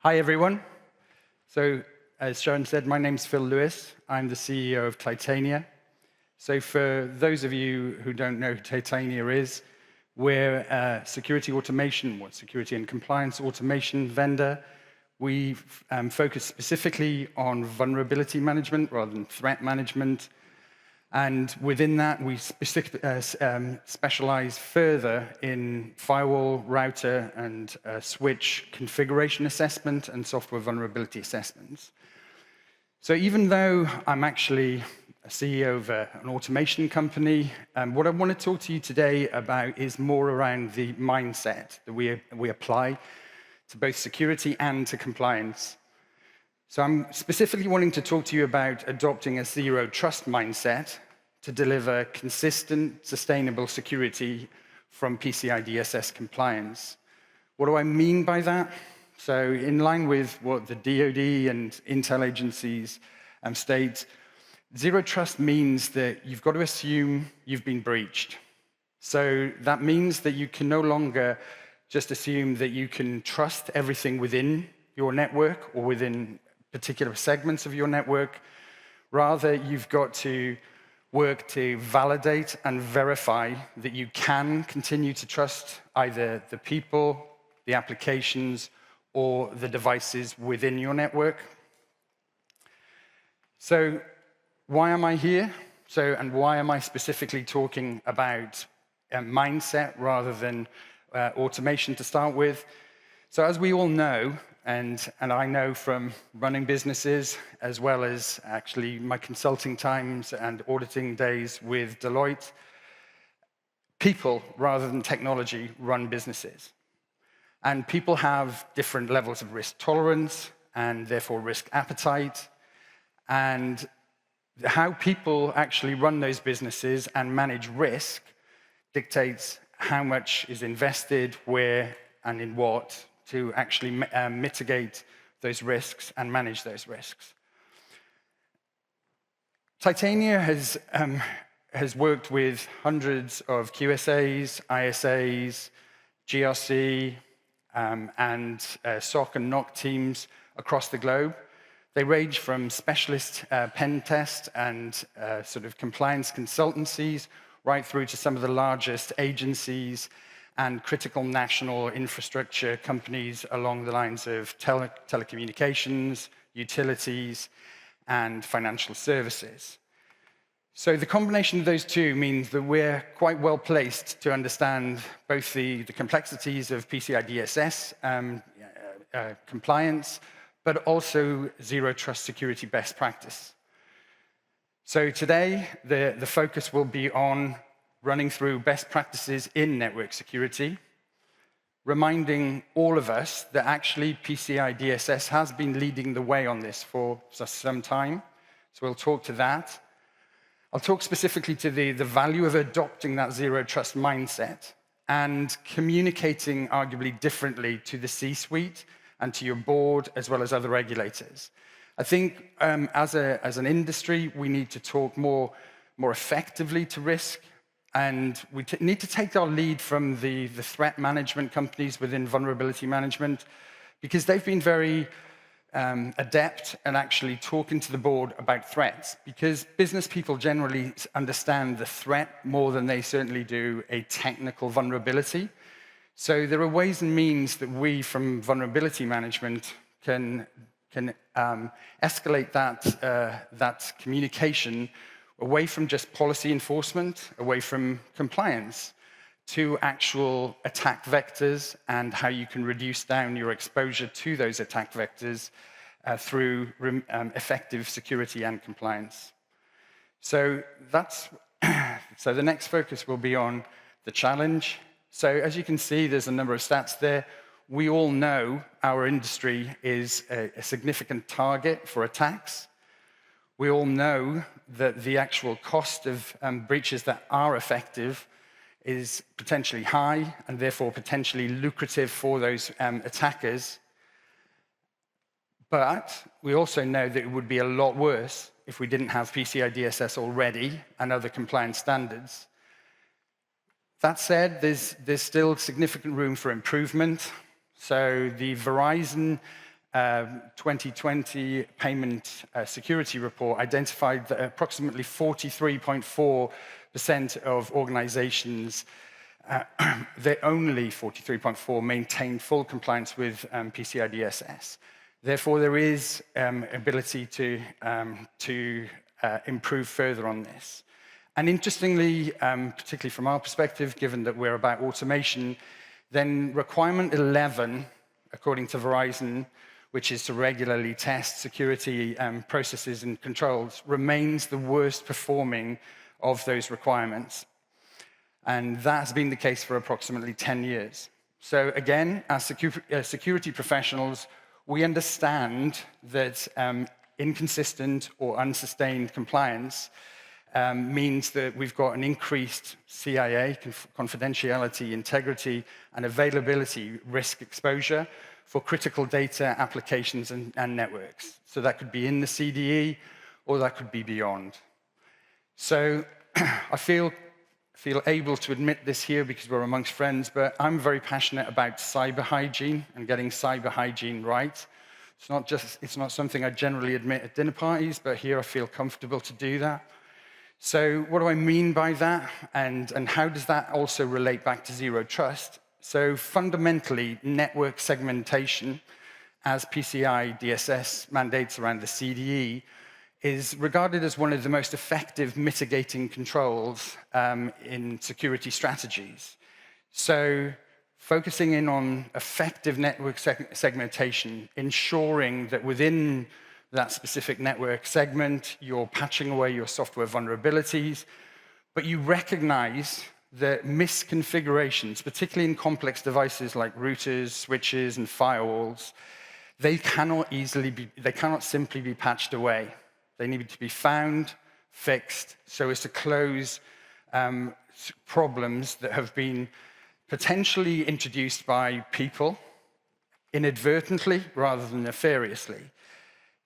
Hi, everyone. So, as Sharon said, my name's Phil Lewis. I'm the CEO of Titania. So for those of you who don't know who Titania is, we're a security and compliance automation vendor. We focus specifically on vulnerability management rather than threat management. And within that, we specialize further in firewall, router, and switch configuration assessment and software vulnerability assessments. So even though I'm actually a CEO of an automation company, what I want to talk to you today about is more around the mindset that we apply to both security and to compliance. So I'm specifically wanting to talk to you about adopting a zero trust mindset to deliver consistent, sustainable security from PCI DSS compliance. What do I mean by that? So in line with what the DoD and intel agencies state, zero trust means that you've got to assume you've been breached. So that means that you can no longer just assume that you can trust everything within your network or within particular segments of your network. Rather, you've got to work to validate and verify that you can continue to trust either the people, the applications, or the devices within your network. So why am I here? And why am I specifically talking about a mindset rather than automation to start with? So as we all know, and I know from running businesses, as well as actually my consulting times and auditing days with Deloitte, people rather than technology run businesses. And people have different levels of risk tolerance and therefore risk appetite. And how people actually run those businesses and manage risk dictates how much is invested, where, and in what, to actually mitigate those risks and manage those risks. Titania has worked with hundreds of QSAs, ISAs, GRC, and SOC and NOC teams across the globe. They range from specialist pen test and sort of compliance consultancies right through to some of the largest agencies and critical national infrastructure companies along the lines of telecommunications, utilities, and financial services. So the combination of those two means that we're quite well placed to understand both the complexities of PCI DSS compliance, but also zero trust security best practice. So today, the focus will be on running through best practices in network security, reminding all of us that actually PCI DSS has been leading the way on this for some time. So we'll talk to that. I'll talk specifically to the value of adopting that zero trust mindset and communicating arguably differently to the C-suite and to your board as well as other regulators. I think as an industry, we need to talk more effectively to risk. And we need to take our lead from the threat management companies within vulnerability management, because they've been very adept at actually talking to the board about threats, because business people generally understand the threat more than they certainly do a technical vulnerability. So there are ways and means that we, from vulnerability management, can escalate that communication away from just policy enforcement, away from compliance, to actual attack vectors and how you can reduce down your exposure to those attack vectors through effective security and compliance. So the next focus will be on the challenge. So as you can see, there's a number of stats there. We all know our industry is a significant target for attacks. We all know that the actual cost of breaches that are effective is potentially high and therefore potentially lucrative for those attackers. But we also know that it would be a lot worse if we didn't have PCI DSS already and other compliance standards. That said, there's still significant room for improvement. So the Verizon 2020 payment security report identified that approximately 43.4% of organizations, only 43.4 maintain full compliance with PCI DSS. Therefore, there is ability to improve further on this. And interestingly, particularly from our perspective, given that we're about automation, then requirement 11, according to Verizon, which is to regularly test security processes and controls, remains the worst performing of those requirements. And that has been the case for approximately 10 years. So again, as security professionals, we understand that inconsistent or unsustained compliance means that we've got an increased CIA, confidentiality, integrity, and availability risk exposure for critical data, applications, and networks. So that could be in the CDE, or that could be beyond. So I feel able to admit this here because we're amongst friends, but I'm very passionate about cyber hygiene and getting cyber hygiene right. It's not something I generally admit at dinner parties, but here I feel comfortable to do that. So what do I mean by that? And how does that also relate back to zero trust? So fundamentally, network segmentation, as PCI DSS mandates around the CDE, is regarded as one of the most effective mitigating controls in security strategies. So focusing in on effective network segmentation, ensuring that within that specific network segment, you're patching away your software vulnerabilities, but you recognize that misconfigurations, particularly in complex devices like routers, switches, and firewalls, they cannot simply be patched away. They need to be found, fixed, so as to close problems that have been potentially introduced by people inadvertently rather than nefariously.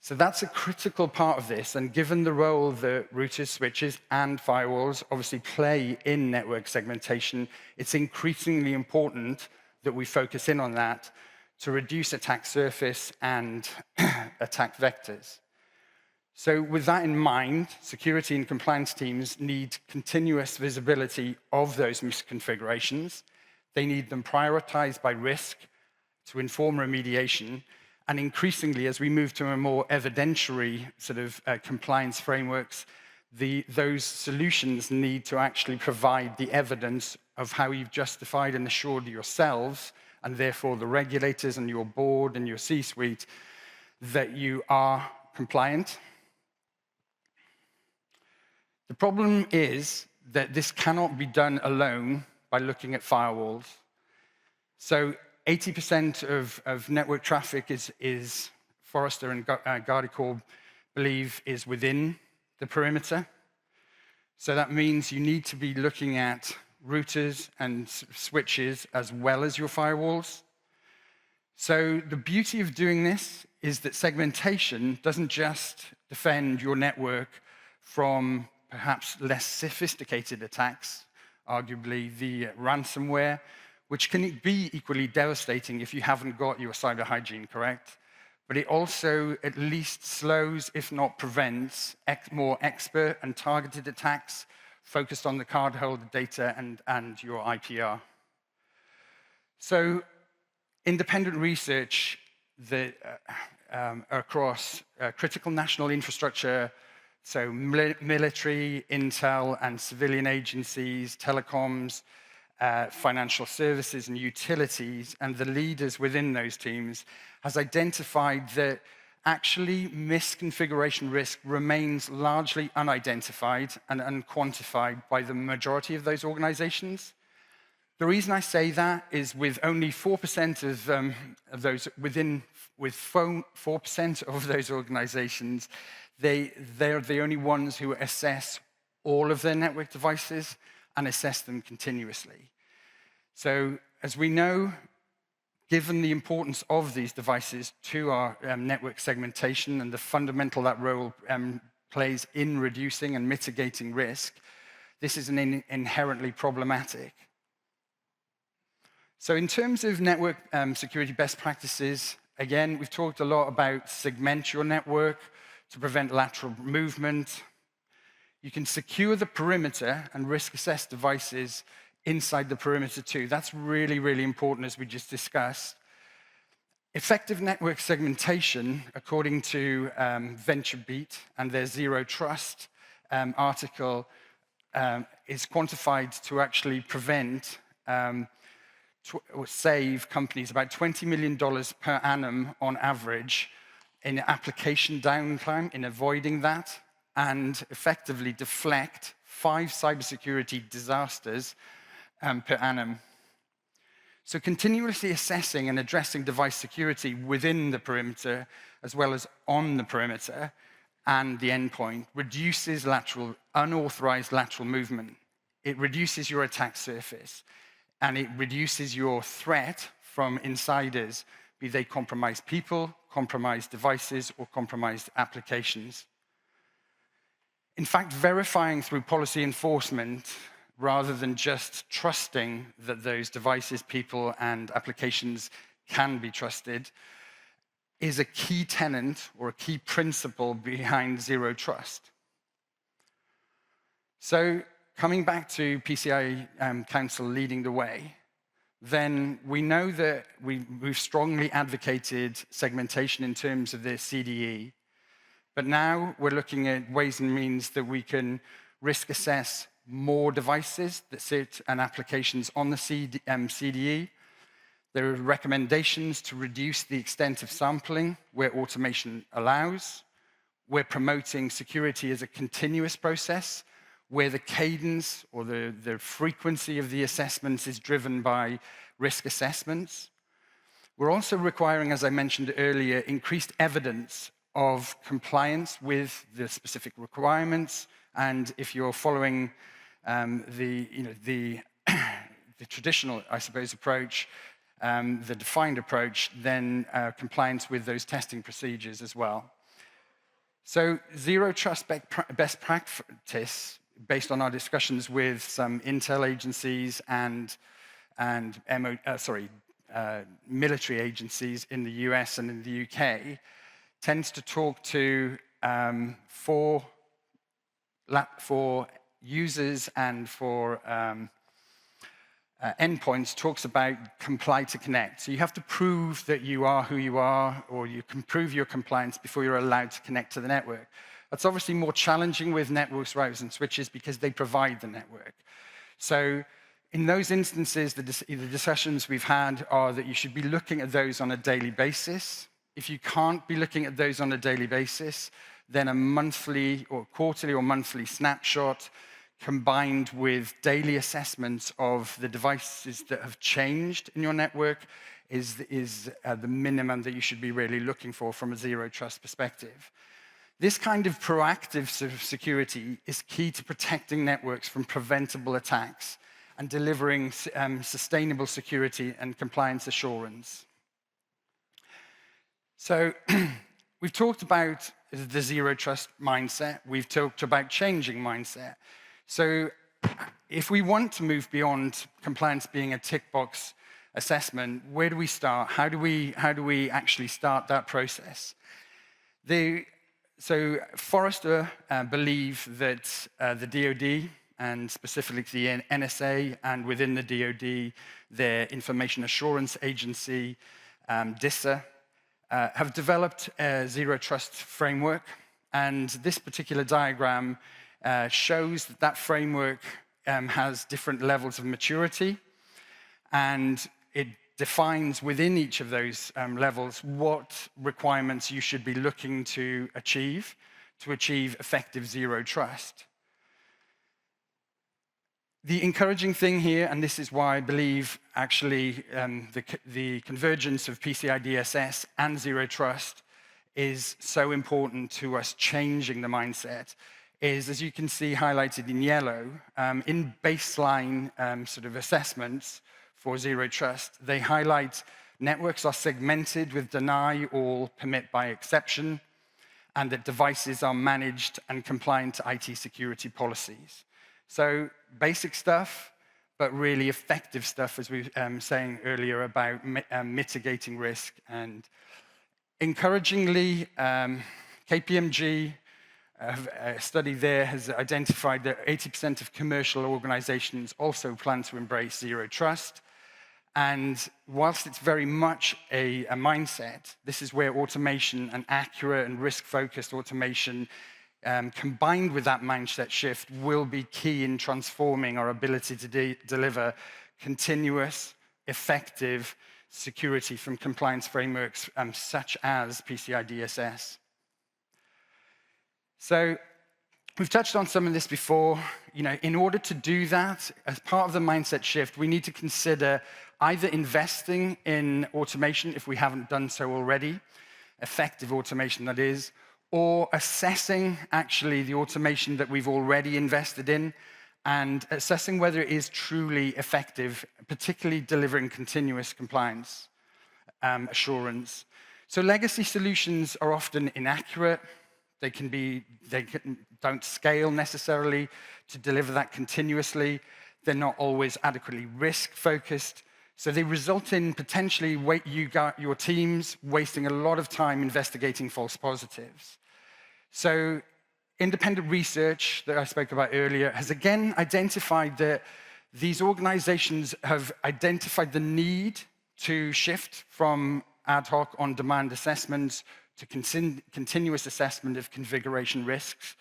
So that's a critical part of this, and given the role that routers, switches, and firewalls obviously play in network segmentation, it's increasingly important that we focus in on that to reduce attack surface and attack vectors. So with that in mind, security and compliance teams need continuous visibility of those misconfigurations. They need them prioritized by risk to inform remediation. And increasingly, as we move to a more evidentiary sort of compliance frameworks, those solutions need to actually provide the evidence of how you've justified and assured yourselves, and therefore the regulators and your board and your C-suite, that you are compliant. The problem is that this cannot be done alone by looking at firewalls. So 80% of network traffic is Forrester and Guardicore believe is within the perimeter. So that means you need to be looking at routers and switches as well as your firewalls. So the beauty of doing this is that segmentation doesn't just defend your network from perhaps less sophisticated attacks, arguably the ransomware, which can be equally devastating if you haven't got your cyber hygiene correct. But it also at least slows, if not prevents, more expert and targeted attacks focused on the cardholder data and your IPR. So independent research that across critical national infrastructure, so military, intel, and civilian agencies, telecoms, financial services and utilities, and the leaders within those teams, has identified that actually misconfiguration risk remains largely unidentified and unquantified by the majority of those organizations. The reason I say that is with only 4% of those, with 4% of those organizations, they're the only ones who assess all of their network devices and assess them continuously. So as we know, given the importance of these devices to our network segmentation and the fundamental that role plays in reducing and mitigating risk, this is inherently problematic. So in terms of network security best practices, again, we've talked a lot about segment your network to prevent lateral movement. You can secure the perimeter and risk assess devices inside the perimeter too. That's really, really important, as we just discussed. Effective network segmentation, according to VentureBeat and their Zero Trust article, is quantified to actually prevent or save companies about $20 million per annum on average in application downtime, in avoiding that, and effectively deflect 5 cybersecurity disasters per annum. So continuously assessing and addressing device security within the perimeter, as well as on the perimeter and the endpoint, reduces unauthorized lateral movement. It reduces your attack surface, and it reduces your threat from insiders, be they compromised people, compromised devices, or compromised applications. In fact, verifying through policy enforcement, rather than just trusting that those devices, people, and applications can be trusted, is a key tenet or a key principle behind Zero Trust. So coming back to PCI Council leading the way, then we know that we've strongly advocated segmentation in terms of the CDE, but now we're looking at ways and means that we can risk assess more devices that sit and applications on the CDE. There are recommendations to reduce the extent of sampling where automation allows. We're promoting security as a continuous process where the cadence or the frequency of the assessments is driven by risk assessments. We're also requiring, as I mentioned earlier, increased evidence of compliance with the specific requirements. And if you're following the traditional, I suppose, approach, the defined approach, then compliance with those testing procedures as well. So Zero Trust best practice, based on our discussions with some intel agencies and military agencies in the US and in the UK, tends to talk to for users and for endpoints, talks about comply to connect. So you have to prove that you are who you are, or you can prove your compliance before you're allowed to connect to the network. That's obviously more challenging with networks, routers, and switches because they provide the network. So in those instances, the discussions we've had are that you should be looking at those on a daily basis. If you can't be looking at those on a daily basis, then a monthly or quarterly or monthly snapshot combined with daily assessments of the devices that have changed in your network is the minimum that you should be really looking for from a Zero Trust perspective. This kind of proactive security is key to protecting networks from preventable attacks and delivering sustainable security and compliance assurance. So we've talked about the Zero Trust mindset. We've talked about changing mindset. So if we want to move beyond compliance being a tick box assessment, where do we start? How do we actually start that process? So Forrester believe that the DoD, and specifically the NSA, and within the DoD, their Information Assurance Agency, DISA, have developed a Zero Trust framework. And this particular diagram shows that that framework has different levels of maturity, and it defines within each of those levels what requirements you should be looking to achieve effective Zero Trust. The encouraging thing here, and this is why I believe actually the convergence of PCI DSS and Zero Trust is so important to us changing the mindset, is, as you can see highlighted in yellow, in baseline sort of assessments for Zero Trust, they highlight networks are segmented with deny all, permit by exception, and that devices are managed and compliant to IT security policies. So basic stuff, but really effective stuff, as we were saying earlier about mitigating risk and Encouragingly, KPMG, a study there has identified that 80% of commercial organizations also plan to embrace zero trust. And whilst it's very much a mindset, this is where automation and accurate and risk-focused automation combined with that mindset shift will be key in transforming our ability to deliver continuous, effective security from compliance frameworks such as PCI DSS. So we've touched on some of this before. In order to do that, as part of the mindset shift, we need to consider either investing in automation if we haven't done so already, effective automation that is, or assessing actually the automation that we've already invested in and assessing whether it is truly effective, particularly delivering continuous compliance assurance. So legacy solutions are often inaccurate. They don't scale necessarily to deliver that continuously. They're not always adequately risk-focused. So they result in potentially your teams wasting a lot of time investigating false positives. So independent research that I spoke about earlier has again identified that these organizations have identified the need to shift from ad hoc on-demand assessments to continuous assessment of configuration risks,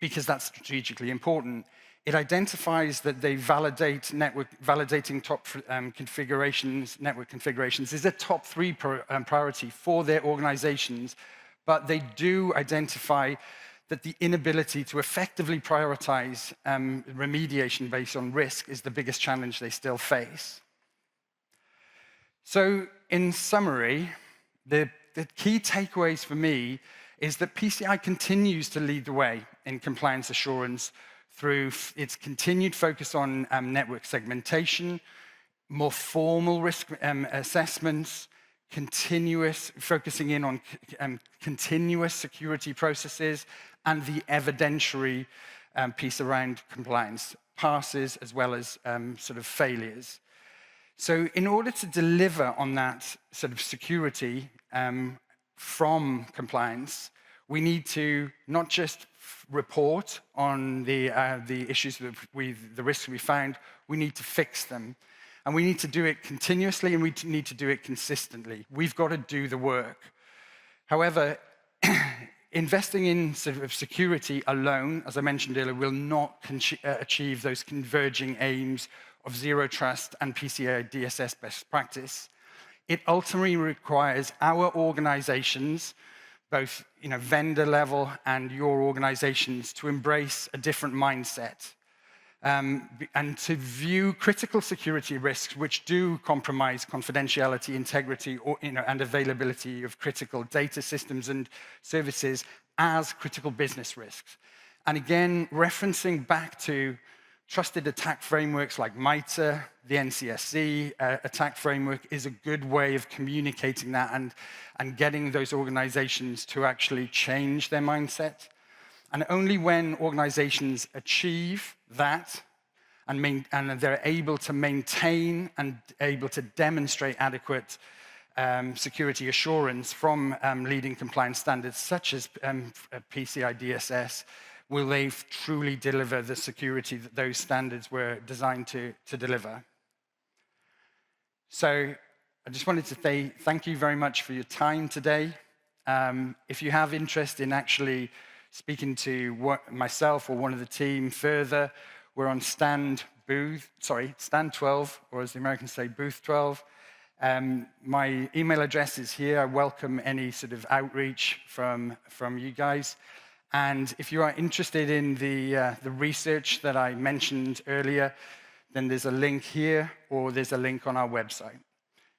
because that's strategically important. It identifies that they validating top configurations, network configurations, is a top 3 priority for their organizations, but they do identify that the inability to effectively prioritize remediation based on risk is the biggest challenge they still face. So in summary, the key takeaways for me is that PCI continues to lead the way in compliance assurance through its continued focus on network segmentation, more formal risk assessments, focusing in on continuous security processes, and the evidentiary piece around compliance, passes as well as sort of failures. So in order to deliver on that sort of security from compliance, we need to not just report on the issues that the risks we found, we need to fix them. And we need to do it continuously, and we need to do it consistently. We've got to do the work. However, investing in sort of security alone, as I mentioned earlier, will not achieve those converging aims of zero trust and PCI DSS best practice. It ultimately requires our organizations, both vendor level and your organizations, to embrace a different mindset and to view critical security risks which do compromise confidentiality, integrity, and availability of critical data systems and services as critical business risks. And again, referencing back to trusted attack frameworks like MITRE, the NCSC attack framework is a good way of communicating that and getting those organizations to actually change their mindset. And only when organizations achieve that and they're able to maintain and able to demonstrate adequate security assurance from leading compliance standards such as PCI DSS, will they truly deliver the security that those standards were designed to deliver. So I just wanted to say thank you very much for your time today. If you have interest in actually speaking to myself or one of the team further, we're on stand 12, or as the Americans say, booth 12. My email address is here. I welcome any sort of outreach from you guys. And if you are interested in the research that I mentioned earlier, then there's a link here, or there's a link on our website.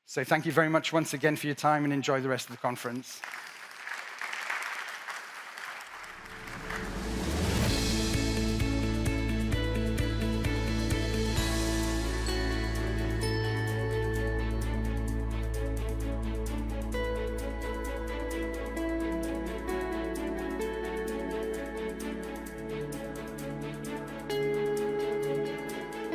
So thank you very much once again for your time, and enjoy the rest of the conference.